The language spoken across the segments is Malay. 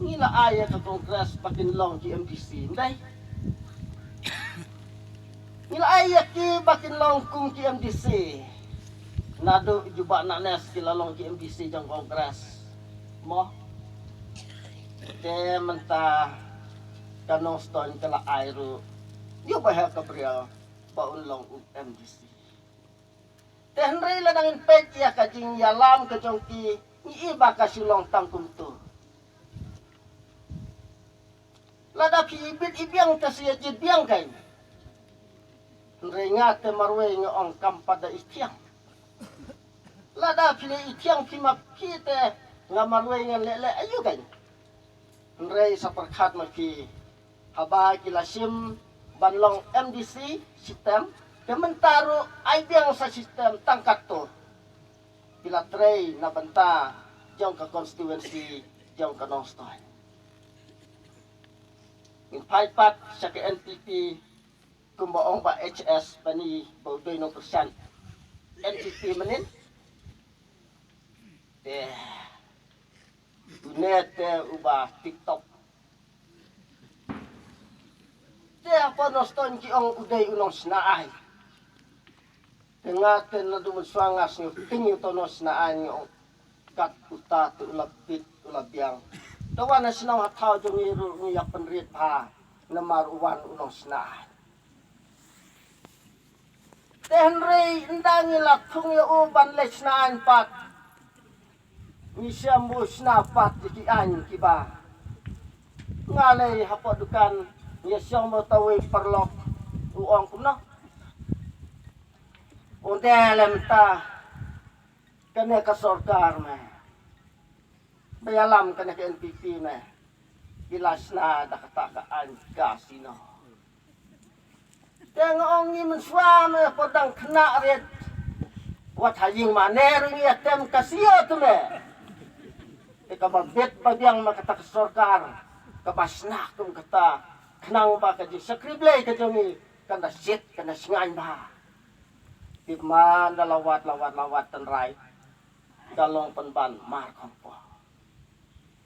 Ngila ayah ke kongres pakin long GMDC, ndai. Ngila ayah ki pakin long kung GMDC. Nado juba nak nes kila long GMDC jang kongres. Mo. Te mentah kanong stone kala airu. Yo bahaya kabriya baun long MDC. Te henry la nangin pet ya kajing yalam kajongki ni iba kasilong tangkum tu. Lada pi ibit ibiang kasiya jid biang kain. Ringat te marwe ngong kampada istiang. Lada pili itiang pima pite ngamarwe ngalele ayu kain. Rei saperkat mapi haba kilasim banlong MDC sistem kementaru aibiang sa sistem tangkat to. Bila trei na banta jong ka konstituensi jong ka nostoi. Min paipat sa ke NPP kumbaong ba HS bani baudoy no persen NPP manin dunet ubah TikTok apa noston ki ong uday unong snaay tengaten na dumuswangas ng tingin to no snaan yung kat uta to ulapit ulabyang tawa na sinang hataw yung iyak penrit pa na maruwan unong snaan tenrey indang ilatung yung uban les snaan pat Misya mo snapat dikian kiba. Ngalay hapodukan niya siyang mo tawi perlok uang kuno. Undelem ta kene ka sorkar me. Bayalam kene ka NPP me. Gilas na dakatakaan kasino. Tengong ni menswame podang kena red. Wat hajing maner ni atem kasiyo tu me. Ikababit pa diyang makatakisorkar kabasna kung kata kenang ba ka di sakriblay ka diyang kanda sit kanda singain ba di man lawat tenray dalong penban markong po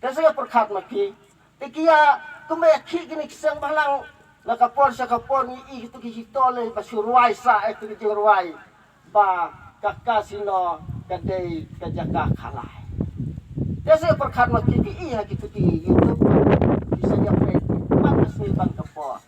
kasi perkat maki ikiya kumayaki gini kisang balang nakapor sa kapor ni itu kihitole basurway sa itu kijurway ba kakasino kadai kajaka kalay. Kasi perkat makiti iya gitu di YouTube bisa dia play mana sih bang kepo